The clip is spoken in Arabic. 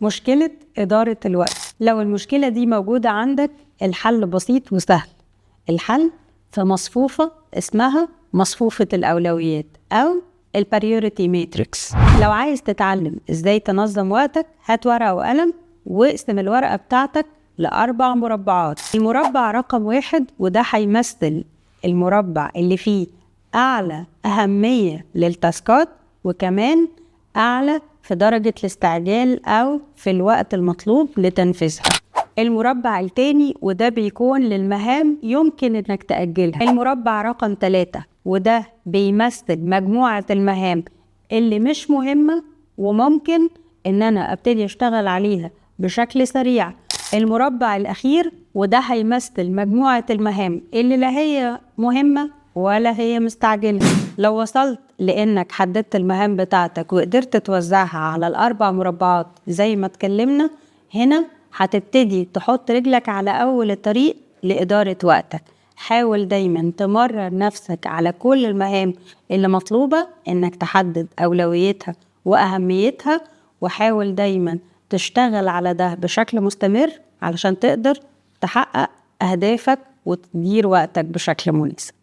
مشكلة إدارة الوقت. لو المشكلة دي موجودة عندك، الحل بسيط وسهل. الحل في مصفوفة اسمها مصفوفة الأولويات أو البريوريتي ماتريكس. لو عايز تتعلم إزاي تنظم وقتك، هات ورقة وقلم واقسم الورقة بتاعتك ل4 مربعات. المربع رقم 1 وده هيمثل المربع اللي فيه أعلى أهمية للتاسكات، وكمان أعلى في درجة الاستعجال أو في الوقت المطلوب لتنفيذها. المربع التاني وده بيكون للمهام يمكن إنك تأجلها. المربع رقم 3 وده بيمثل مجموعة المهام اللي مش مهمة وممكن إن أنا أبتدي أشتغل عليها بشكل سريع. المربع الأخير وده هيمثل مجموعة المهام اللي لا هي مهمة ولا هي مستعجلة. لو وصلت لأنك حددت المهام بتاعتك وقدرت توزعها على ال4 مربعات زي ما اتكلمنا، هنا هتبتدي تحط رجلك على أول الطريق لإدارة وقتك. حاول دايما تمرر نفسك على كل المهام اللي مطلوبة إنك تحدد أولويتها وأهميتها، وحاول دايما تشتغل على ده بشكل مستمر علشان تقدر تحقق أهدافك وتدير وقتك بشكل مناسب.